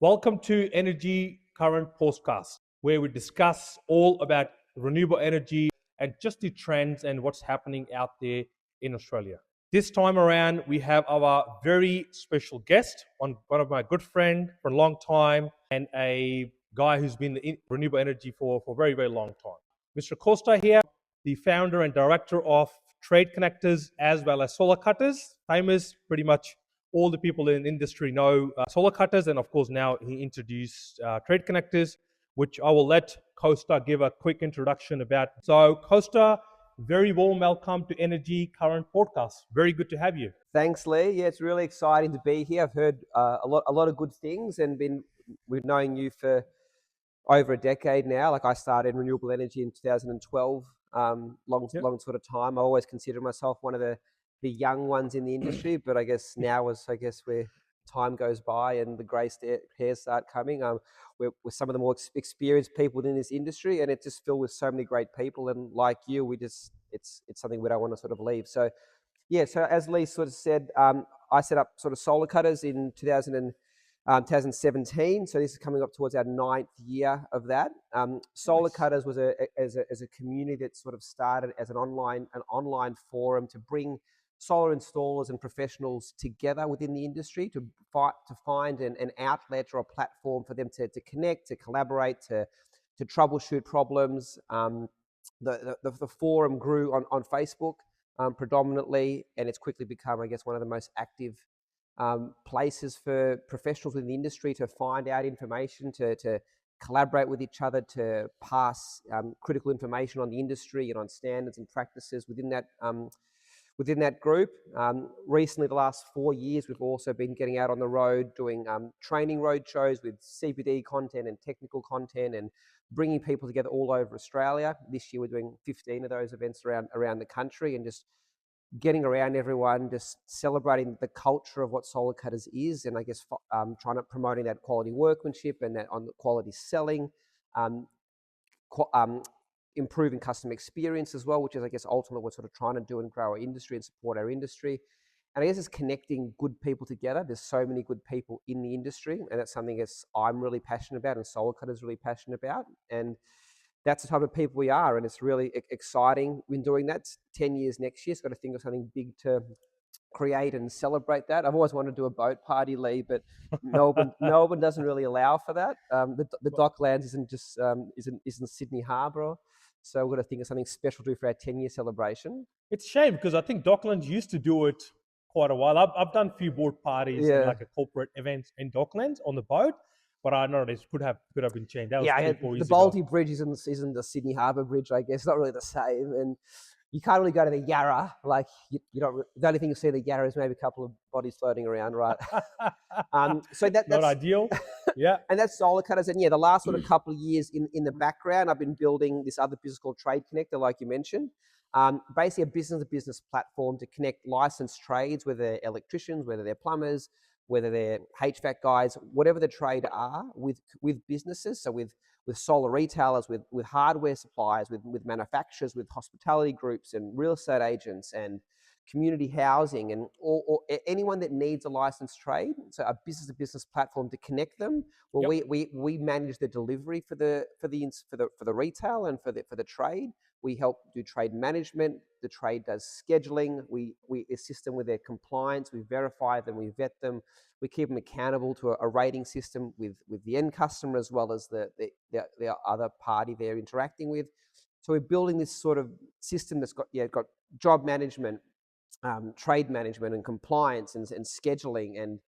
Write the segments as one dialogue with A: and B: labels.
A: Welcome to Energy Current Podcast, where we discuss all about renewable energy and just the trends and what's happening out there in Australia. This time around, we have our very special guest, one of my good friend for a long time, and a guy who's been in renewable energy for a very, very long time. Mr. Kosta here, the founder and director of Trade Connectors as well as Solar Cutters, famous pretty much all the people in the industry know solar cutters, and of course now he introduced trade connectors, which I will let Kosta give a quick introduction about. So Kosta, very warm welcome to Energy Current Podcast. Very good to have you.
B: Thanks, Lee. Yeah, it's really exciting to be here. I've heard a lot of good things, and we've known you for over a decade now. Like I started in renewable energy in 2012.
A: Yep.
B: Long sort of time. I always consider myself one of the young ones in the industry, but I guess now, as I guess where time goes by and the grey hairs start coming, we're some of the more experienced people within this industry, and it's just filled with so many great people. And like you, it's something we don't want to sort of leave. So yeah, so as Lee sort of said, I set up sort of solar cutters in 2017. So this is coming up towards our ninth year of that. Solar
A: Nice.
B: cutters was as a community that sort of started as an online forum to bring solar installers and professionals together within the industry to find an outlet or a platform for them to connect, to collaborate, to troubleshoot problems. The forum grew on Facebook predominantly, and it's quickly become, I guess, one of the most active places for professionals in the industry to find out information, to collaborate with each other, to pass critical information on the industry and on standards and practices within that group. Recently, the last 4 years, we've also been getting out on the road doing training road shows with CPD content and technical content, and bringing people together all over Australia. This year, we're doing 15 of those events around the country, and just getting around everyone, just celebrating the culture of what solar cutters is, and I guess trying to promoting that quality workmanship and that on the quality selling. Um, Improving customer experience as well, which is, I guess, ultimately what we're sort of trying to do and grow our industry and support our industry. And I guess it's connecting good people together. There's so many good people in the industry, and that's something that I'm really passionate about, and Solar Cutters really passionate about. And that's the type of people we are, and it's really exciting when doing that. 10 years next year, so got to think of something big to create and celebrate that. I've always wanted to do a boat party, Lee, but Melbourne doesn't really allow for that. The Docklands isn't Sydney Harbour, so we're going to think of something special to do for our 10-year celebration.
A: It's a shame because I think Docklands used to do it quite a while. I've done a few board parties and
B: Yeah.
A: like a corporate events in Docklands on the boat, but I know this could have been changed. That was
B: Yeah,
A: three, four
B: the
A: years ago.
B: Balti Bridge isn't the Sydney Harbour Bridge, I guess. It's not really the same, and you can't really go to the Yarra. Like you don't. The only thing you see in the Yarra is maybe a couple of bodies floating around, right? So
A: Not
B: that's
A: ideal. Yeah.
B: and that's solar cutters. And yeah, the last sort of couple of years in the background, I've been building this other business called Trade Connector, like you mentioned. Basically a business-to-business platform to connect licensed trades, whether they're electricians, whether they're plumbers, whether they're HVAC guys, whatever the trade are, with businesses. So with solar retailers, with hardware suppliers, with manufacturers, with hospitality groups and real estate agents and community housing, and or anyone that needs a licensed trade. So a business-to-business platform to connect them. Well,
A: Yep.
B: we manage the delivery for the retail and for the trade. We help do trade management. The trade does scheduling. We assist them with their compliance. We verify them. We vet them. We keep them accountable to a rating system with the end customer as well as the other party they're interacting with. So we're building this sort of system that's got job management, trade management, and compliance, and scheduling, and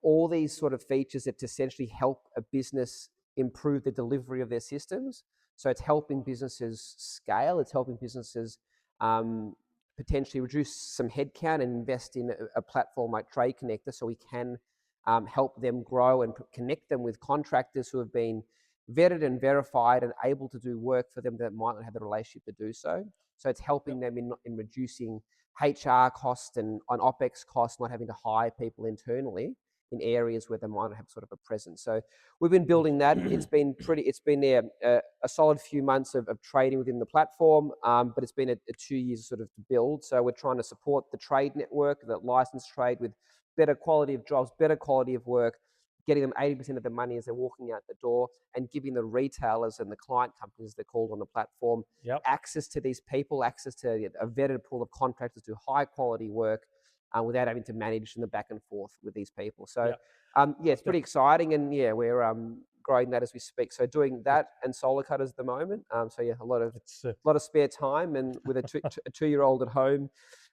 B: all these sort of features that essentially help a business improve the delivery of their systems. So it's helping businesses scale. It's helping businesses potentially reduce some headcount and invest in a platform like Trade Connector, so we can help them grow and connect them with contractors who have been vetted and verified and able to do work for them that might not have the relationship to do so. So it's helping them in reducing HR costs and on OPEX costs, not having to hire people internally in areas where they might have sort of a presence. So we've been building that. It's been a solid few months of trading within the platform, but it's been a 2 years sort of to build. So we're trying to support the trade network, the licensed trade, with better quality of jobs, better quality of work, getting them 80% of the money as they're walking out the door, and giving the retailers and the client companies, they're called on the platform,
A: Yep.
B: access to these people, access to a vetted pool of contractors to do high quality work without having to manage in the back and forth with these people. So,
A: Yeah.
B: yeah, it's pretty exciting. And yeah, we're growing that as we speak. So doing
A: It's
B: that and solar cutters at the moment. So yeah,
A: it's
B: lot of spare time, and with a 2-year-old at home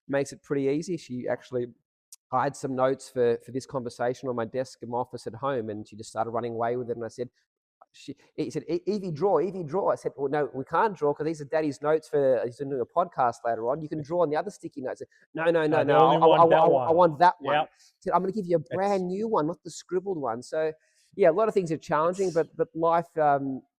B: makes it pretty easy. She actually, I had some notes for this conversation on my desk in my office at home, and she just started running away with it. And I said, he said, Evie, draw, Evie, draw. I said, well, no, we can't draw because these are Daddy's notes for, he's doing a podcast later on. You can draw on the other sticky notes. Said, no, no, no,
A: they
B: no.
A: only want that
B: I
A: one.
B: want that one.
A: Yeah.
B: I said, I'm going to give you a
A: It's
B: brand new one, not the scribbled one. So, yeah, a lot of things are challenging,
A: it's
B: but life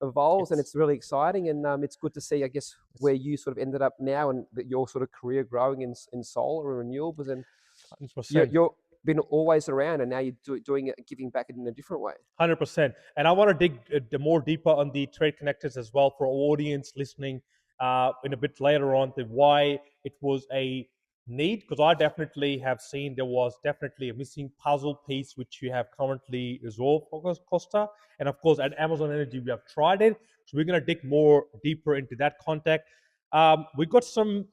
B: evolves, and
A: it's
B: it's really exciting. And it's good to see, I guess,
A: it's
B: where you sort of ended up now, and that your sort of career growing in solar and renewables. And
A: 100%.
B: you're been always around, and now you're doing it, giving back in a different way.
A: 100%. And I want to dig more deeper on the trade connectors as well for our audience listening in a bit later on, the why it was a need, because I definitely have seen there was definitely a missing puzzle piece which you have currently resolved for Costa. And of course, at Amazon Energy, we have tried it. So we're going to dig more deeper into that context. We got some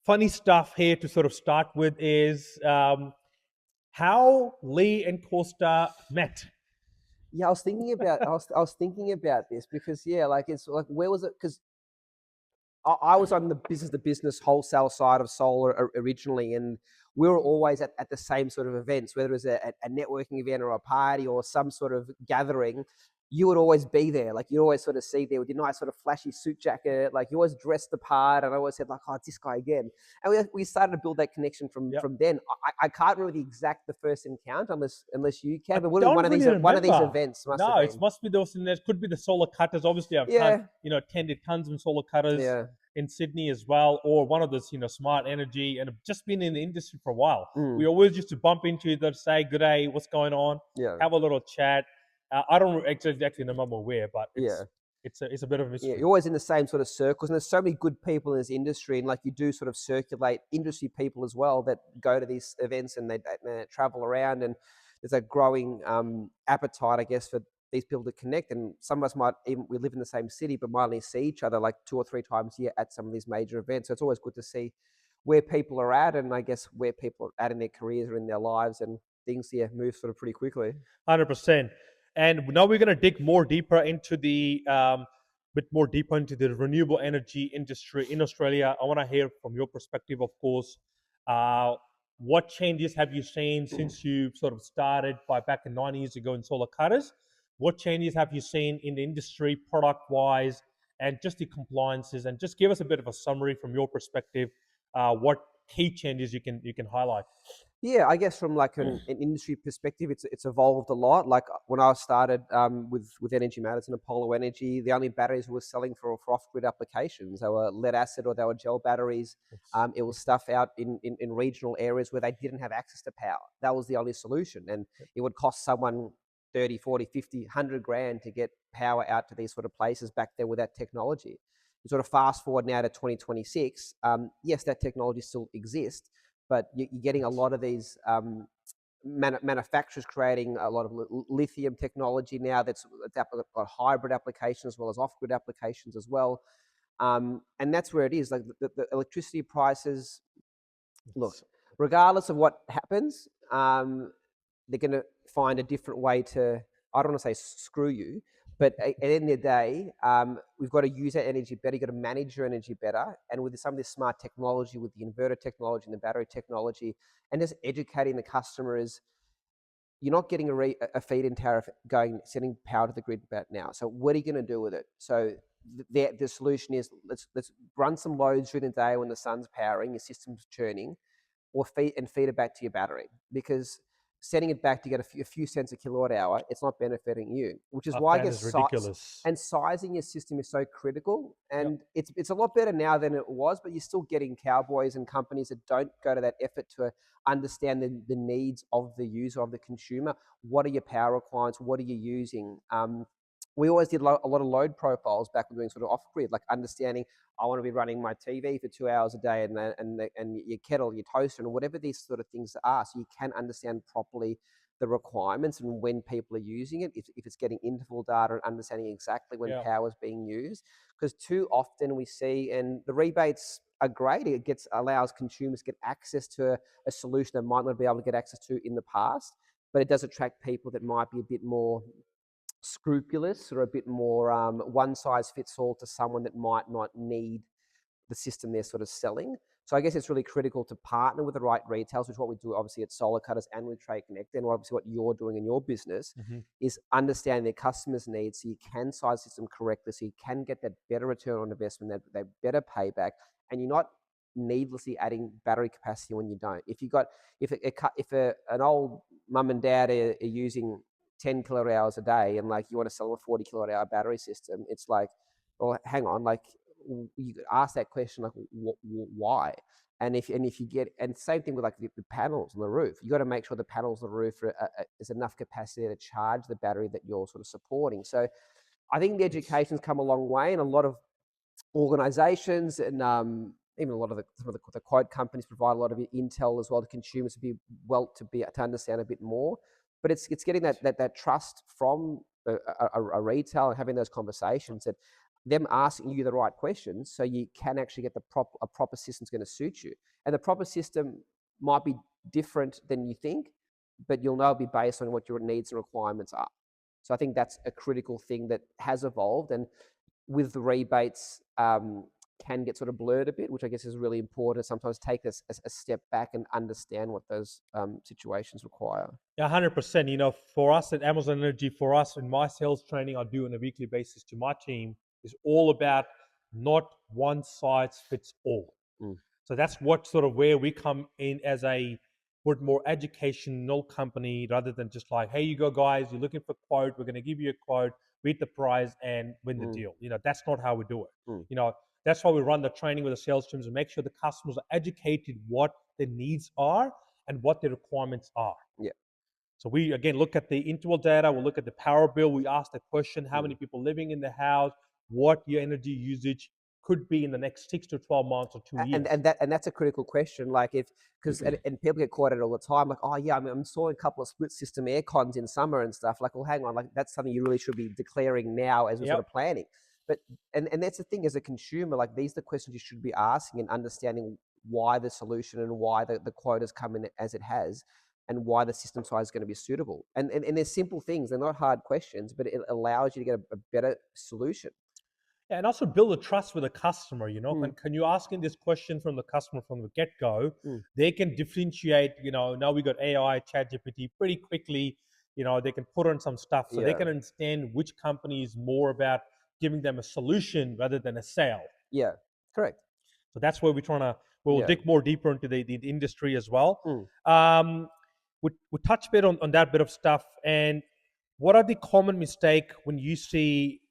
A: funny stuff here to sort of start with is how Lee and Costa met.
B: Yeah, I was thinking about this because yeah, like it's like where was it? Because I was on the business to business wholesale side of solar originally, and we were always at the same sort of events, whether it was a networking event or a party or some sort of gathering. You would always be there. Like you always sort of see there with your nice sort of flashy suit jacket. Like you always dressed the part, and I always said like, "Oh, it's this guy again." And we started to build that connection
A: Yep.
B: from then. I can't remember the first encounter unless you
A: I
B: can. But what
A: don't
B: one of these
A: really remember.
B: events must have
A: No, it
B: been?
A: must be those. And there could be the solar cutters. Obviously, I've
B: Yeah,
A: attended tons of solar cutters
B: yeah.
A: in Sydney as well, or one of those, smart energy, and I've just been in the industry for a while.
B: Mm,
A: We always used to bump into each other, say good day, what's going on,
B: yeah.
A: have a little chat. I don't exactly remember where, but
B: Yeah.
A: it's a bit of a
B: Yeah,
A: mystery.
B: you're always in the same sort of circles, and there's so many good people in this industry, and like you do sort of circulate industry people as well that go to these events and they travel around, and there's a growing appetite, I guess, for these people to connect. And some of us might even we live in the same city, but might only see each other like 2 or 3 times a year at some of these major events. So it's always good to see where people are at, and I guess where people are at in their careers or in their lives, and things move sort of pretty quickly.
A: 100%. And now we're going to dig more deeper into the bit more deeper into the renewable energy industry in Australia. I want to hear from your perspective, of course. Uh, what changes have you seen since you sort of started by back in 9 years ago in solar cutters? What changes have you seen in the industry, product wise, and just the compliances? And just give us a bit of a summary from your perspective. What key changes you can highlight?
B: Yeah, I guess from like an industry perspective, it's evolved a lot. Like when I started with Energy Matters and Apollo Energy, the only batteries we were selling for off grid applications. They were lead acid or they were gel batteries.
A: It's,
B: It was stuff out in regional areas where they didn't have access to power. That was the only solution, and it would cost someone 30, 40, 50, 100 grand to get power out to these sort of places back then with that technology. You sort of fast forward now to 2026. Yes, that technology still exists, but you're getting a
A: it's
B: lot of these manufacturers creating a lot of lithium technology now that's got hybrid applications as well as off-grid applications as well. And that's where it is. Like the electricity prices, look,
A: it's
B: regardless of what happens, they're going to find a different way to, I don't want to say screw you, but at the end of the day, we've got to use that energy better. You've got to manage your energy better. And with some of this smart technology, with the inverter technology and the battery technology, and just educating the customers, you're not getting a feed-in tariff sending power to the grid about now. So what are you going to do with it? So the solution is let's run some loads during the day when the sun's powering, your system's churning, or feed it back to your battery, because sending it back to get a few cents a kilowatt hour, it's not benefiting you, which is why I
A: that
B: guess
A: is ridiculous.
B: and sizing your system is so critical.
A: Yep.
B: And it's a lot better now than it was, but you're still getting cowboys and companies that don't go to that effort to understand the needs of the user, of the consumer. What are your power requirements? What are you using? We always did a lot of load profiles back when doing sort of off grid, like understanding I want to be running my TV for 2 hours a day, and your kettle, your toaster, and whatever these sort of things are, so you can understand properly the requirements and when people are using it, if it's getting interval data and understanding exactly when
A: Yeah.
B: power is being used. Because too often we see, and the rebates are great, it allows consumers to get access to a solution they might not be able to get access to in the past, but it does attract people that might be a bit more scrupulous or a bit more one size fits all to someone that might not need the system they're sort of selling. So I guess it's really critical to partner with the right retailers, which is what we do obviously at Solar Cutters and with Trade Connect, and obviously what you're doing in your business
A: Hmm.
B: is understanding their customers' needs so you can size the system correctly, so you can get that better return on investment, that better payback, and you're not needlessly adding battery capacity when you don't. If an old mum and dad are using 10 kilowatt hours a day and like you want to sell them a 40 kilowatt hour battery system, it's like, well, hang on, like you could ask that question, like why? And if you get, and same thing with like the panels on the roof, you got to make sure the panels on the roof is enough capacity to charge the battery that you're sort of supporting. So I think the
A: Yes.
B: education's come a long way, and a lot of organizations and even a lot of the quote companies provide a lot of intel as well to consumers to understand a bit more. But it's getting that trust from a retail and having those conversations, that them asking you the right questions so you can actually get a proper system that's going to suit you. And the proper system might be different than you think, but you'll know it'll be based on what your needs and requirements are. So I think that's a critical thing that has evolved, and with the rebates can get sort of blurred a bit, which I guess is really important to sometimes take a step back and understand what those situations require.
A: Yeah, 100%. For us at Amazon Energy, for us in my sales training I do on a weekly basis to my team is all about not one size fits all.
B: Mm,
A: So that's what sort of where we come in as a word more educational company rather than just like, hey, you go guys, you're looking for a quote, we're going to give you a quote, beat the price and win the
B: mm,
A: deal. That's not how we do it.
B: mm.
A: You know, that's why we run the training with the sales teams and make sure the customers are educated what their needs are and what their requirements are.
B: Yeah.
A: So we again look at the interval data, we look at the power bill, we ask the question, how
B: Mm.
A: many people living in the house, what your energy usage could be in the next 6 to 12 months or two
B: And
A: years.
B: that's a critical question. Like if because and people get caught at it all the time. Like, oh yeah, I'm installing a couple of split system air cons in summer and stuff. Like, well, hang on, like that's something you really should be declaring now as we're sort
A: Yep.
B: of planning. But and that's the thing as a consumer. Like these are the questions you should be asking and understanding why the solution and why the quote has come in as it has, and why the system size is going to be suitable. And they're simple things. They're not hard questions, but it allows you to get a better solution.
A: Yeah, and also build a trust with the customer.
B: Mm,
A: Can you asking this question from the customer from the get go?
B: mm,
A: They can differentiate. Now we got AI, ChatGPT pretty quickly. They can put on some stuff so they
B: yeah,
A: can understand which company is more about giving them a solution rather than a sale.
B: yeah, correct.
A: So that's where we'll
B: Yeah.
A: dig more deeper into the industry as well.
B: Mm.
A: Um, we touch a bit on that bit of stuff. And what are the common mistake when you see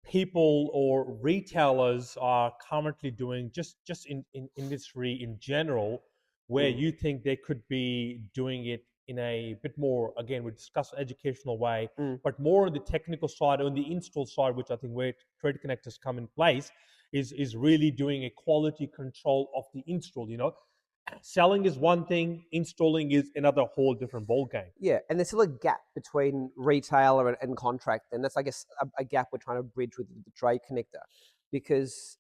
A: people or retailers are currently doing just in industry in general, where
B: Mm.
A: you think they could be doing it in a bit more, again, we discuss educational way,
B: Mm.
A: but more on the technical side, on the install side, which I think where Trade Connectors come in place, is really doing a quality control of the install. Selling is one thing, installing is another whole different ball game.
B: Yeah, and there's still a gap between retailer and contract, and that's, I guess, a gap we're trying to bridge with the Trade Connector, because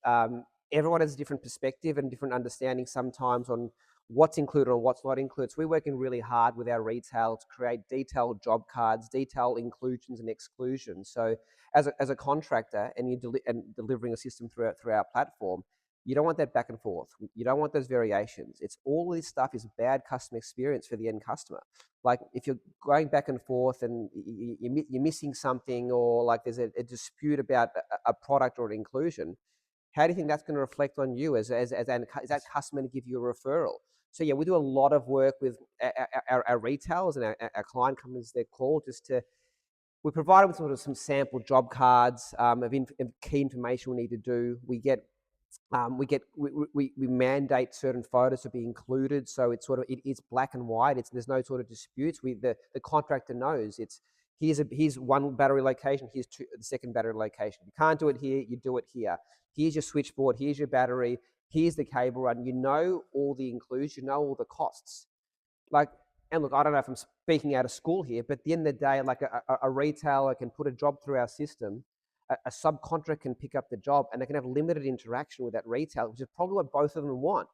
B: everyone has a different perspective and different understanding sometimes on what's included or what's not included. So we're working really hard with our retail to create detailed job cards, detailed inclusions and exclusions. So as a contractor and and delivering a system through our platform, you don't want that back and forth. You don't want those variations. It's all this stuff is bad customer experience for the end customer. Like if you're going back and forth and you're missing something, or like there's a dispute about a product or an inclusion, how do you think that's going to reflect on you is that customer to give you a referral? So yeah, we do a lot of work with our retailers and our client companies, they're called, just to we provide them with sort of some sample job cards of key information we need to do. We mandate certain photos to be included, so it's black and white. There's no sort of disputes. The contractor knows here's one battery location, here's the second battery location. You can't do it here, you do it here. Here's your switchboard, here's your battery, here's the cable run. You know all the inclusions, you know all the costs. Like And look, I don't know if I'm speaking out of school here, but at the end of the day, like a retailer can put a job through our system, a subcontractor can pick up the job, and they can have limited interaction with that retailer, which is probably what both of them want.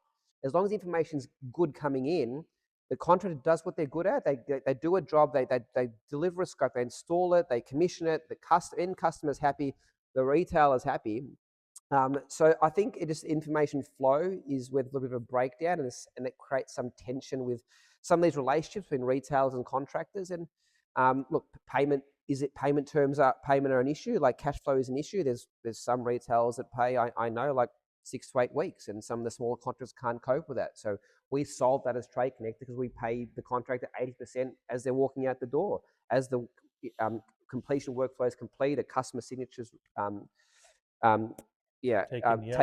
B: As long as the information's good coming in, the contractor does what they're good at. They do a job, they deliver a scope, they install it, they commission it, the end customer's happy, the retailer's happy. So I think it just information flow is where there's a little bit of a breakdown, and it creates some tension with some of these relationships between retailers and contractors. And look, payment terms are an issue. Like cash flow is an issue. There's some retailers that pay, I know, like 6 to 8 weeks, and some of the smaller contractors can't cope with that. So we solve that as Trade Connect because we pay the contractor 80% as they're walking out the door, as the completion workflow is complete, a customer signatures um,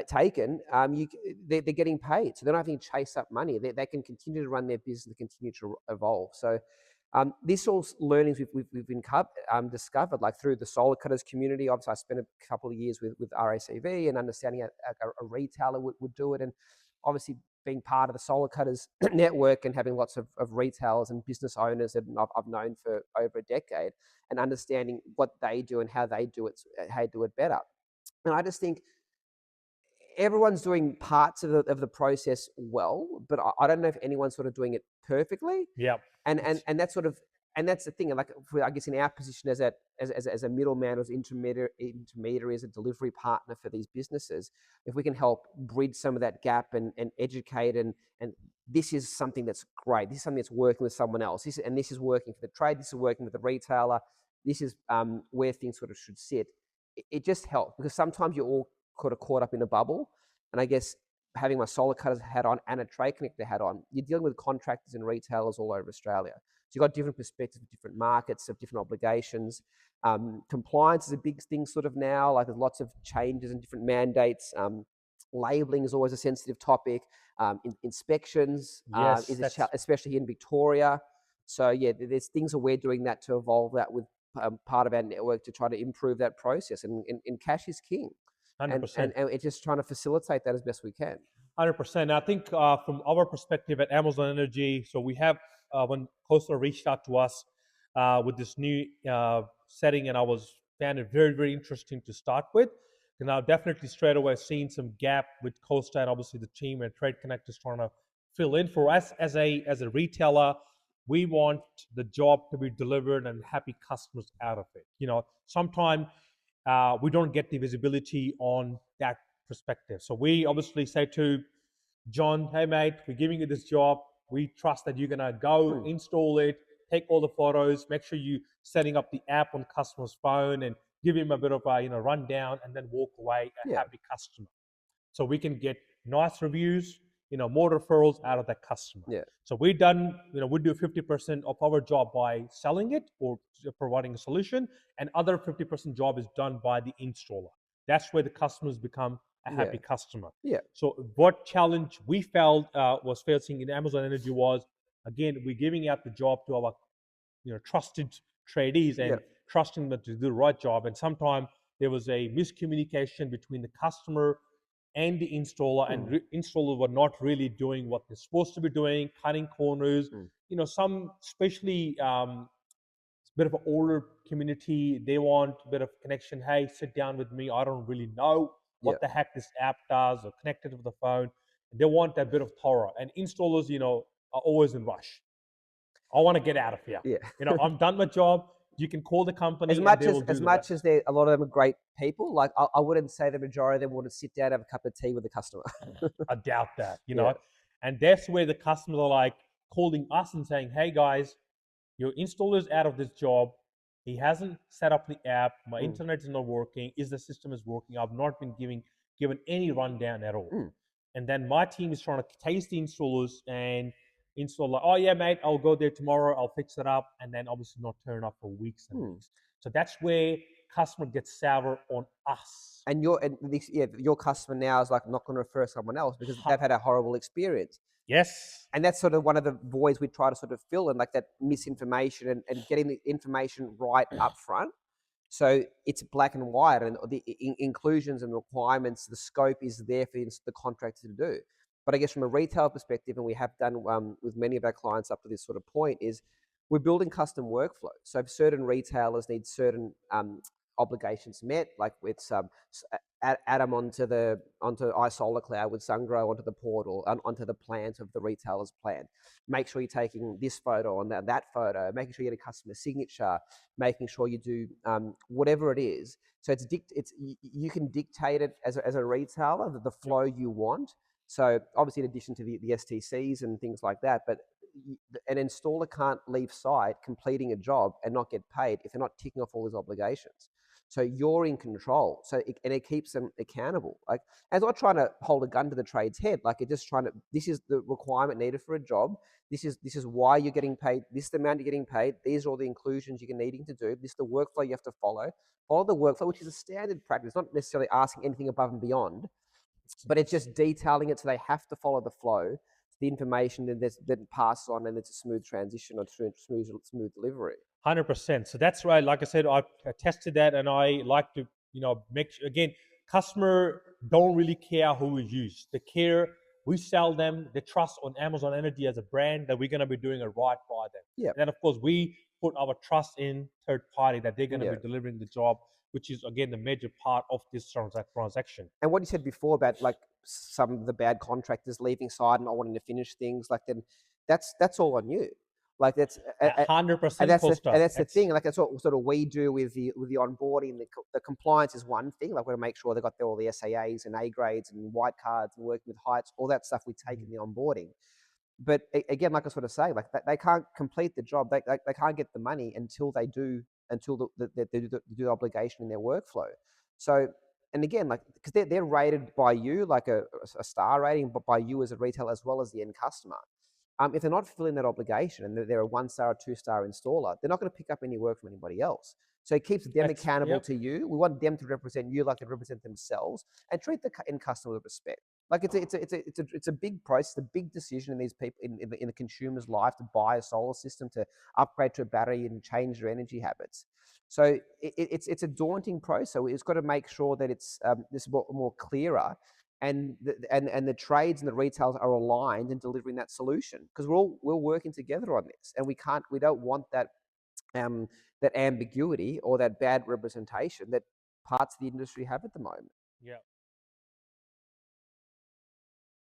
B: taken, they're getting paid. So they're not having to chase up money. They can continue to run their business and continue to evolve. So this all learnings we've been discovered, like through the solar cutters community. Obviously, I spent a couple of years with RACV and understanding how a retailer would do it. And obviously being part of the solar cutters network and having lots of retailers and business owners that I've known for over a decade, and understanding what they do and how they do it better. And I just think everyone's doing parts of the process well, but I don't know if anyone's sort of doing it perfectly.
A: Yeah.
B: And that's sort of, and that's the thing. Like, I guess in our position as a middleman, as intermediary, as a delivery partner for these businesses, if we can help bridge some of that gap and educate, and this is something that's great. This is something that's working with someone else. This is working for the trade. This is working with the retailer. This is where things sort of should sit. It just helps, because sometimes you're all caught up in a bubble. And I guess having my solar cutters hat on and a Trade Connector hat on, you're dealing with contractors and retailers all over Australia. So you've got different perspectives of different markets, of different obligations. Compliance is a big thing sort of now. Like, there's lots of changes and different mandates. Labeling is always a sensitive topic. Inspections
A: Yes,
B: especially here in Victoria. So yeah, there's things that we're doing that to evolve that with part of our network to try to improve that process. And cash is king.
A: 100%.
B: And it's just trying to facilitate that as best we can.
A: 100%. I think from our perspective at Amazon Energy, so we have, when Kosta reached out to us with this new setting, and I found it very, very interesting to start with. And I've definitely straight away seen some gap with Kosta, and obviously the team and Trade Connect is trying to fill in for us as a retailer. We want the job to be delivered and happy customers out of it. Sometimes we don't get the visibility on that perspective. So we obviously say to John, hey mate, we're giving you this job. We trust that you're gonna go install it, take all the photos, make sure you setting up the app on customer's phone, and give him a bit of a rundown, and then walk away a happy customer. So we can get nice reviews, more referrals out of that customer.
B: Yeah.
A: So we do 50% of our job by selling it or providing a solution, and other 50% job is done by the installer. That's where the customers become a happy customer.
B: Yeah.
A: So what challenge we felt was facing in Amazon Energy was, again, we're giving out the job to our trusted tradies and trusting them to do the right job. And sometimes there was a miscommunication between the customer and the installer, and installers were not really doing what they're supposed to be doing, cutting corners. Some, especially it's a bit of an older community, they want a bit of connection. Hey, sit down with me. I don't really know what the heck this app does, or connected to the phone. They want that bit of thorough. And installers, are always in rush. I want to get out of here.
B: Yeah.
A: I'm done my job. You can call the company.
B: As much as a lot of them are great people, like I wouldn't say the majority of them want to sit down and have a cup of tea with the customer.
A: I doubt that, And that's where the customers are like calling us and saying, hey guys, your installer's out of this job. He hasn't set up the app. My internet is not working. The system is working? I've not been given any rundown at all. And then my team is trying to taste the installers, and install like, oh yeah, mate, I'll go there tomorrow. I'll fix it up, and then obviously not turn up for weeks and weeks. So that's where customer gets sour on us.
B: And your customer now is like not going to refer someone else because they've had a horrible experience.
A: Yes.
B: And that's sort of one of the voids we try to sort of fill, and like that misinformation and getting the information right up front. So it's black and white, and the inclusions and requirements, the scope is there for the contractor to do. But I guess from a retail perspective, and we have done with many of our clients up to this sort of point, is we're building custom workflows. So if certain retailers need certain obligations met, like it's add them onto iSolar Cloud with SunGrow onto the portal, onto the plant of the retailer's plant. Make sure you're taking this photo on that photo, making sure you get a customer signature, making sure you do whatever it is. So you can dictate it as a retailer, the flow you want. So obviously, in addition to the STCs and things like that, but an installer can't leave site completing a job and not get paid if they're not ticking off all these obligations. So you're in control. And it keeps them accountable. Like, as I'm not trying to hold a gun to the trade's head. Like, it's just trying to. This is the requirement needed for a job. This is why you're getting paid. This is the amount you're getting paid. These are all the inclusions you're needing to do. This is the workflow you have to follow. Follow the workflow, which is a standard practice. Not necessarily asking anything above and beyond, but it's just detailing it so they have to follow the flow, the information then passes on, and it's a smooth transition or smooth delivery.
A: 100%. So that's right. Like I said, I tested that, and I like to, make sure, again, customer don't really care who we use. They care, we sell them, they trust on Amazon Energy as a brand that we're going to be doing it right by them.
B: Yeah.
A: And then, of course, we put our trust in third party that they're going to
B: Yeah.
A: be delivering the job, which is, again, the major part of this transaction.
B: And what you said before about like some of the bad contractors leaving site and not wanting to finish things, like, then that's all on you. Like, that's
A: 100%.
B: and that's the thing. Like, that's what sort of we do with the onboarding. The compliance is one thing. Like, we want to make sure they got all the SAAs and A grades and white cards and working with heights, all that stuff we take in the onboarding. But again, like I sort of say, like, they can't complete the job. They can't get the money until they do the obligation in their workflow. So, and again, like, because they're rated by you, like a star rating, but by you as a retailer as well as the end customer. If they're not fulfilling that obligation and they're a 1-star or 2-star installer, they're not going to pick up any work from anybody else. So it keeps them accountable to you. We want them to represent you like they represent themselves, and treat the end customer with respect. Like, it's a big process, a big decision in these people in the consumer's life to buy a solar system, to upgrade to a battery and change their energy habits. So it's a daunting process. So it's got to make sure that it's this more clearer, and the trades and the retailers are aligned in delivering that solution, because we're working together on this, and we don't want that that ambiguity or that bad representation that parts of the industry have at the moment.
A: Yeah.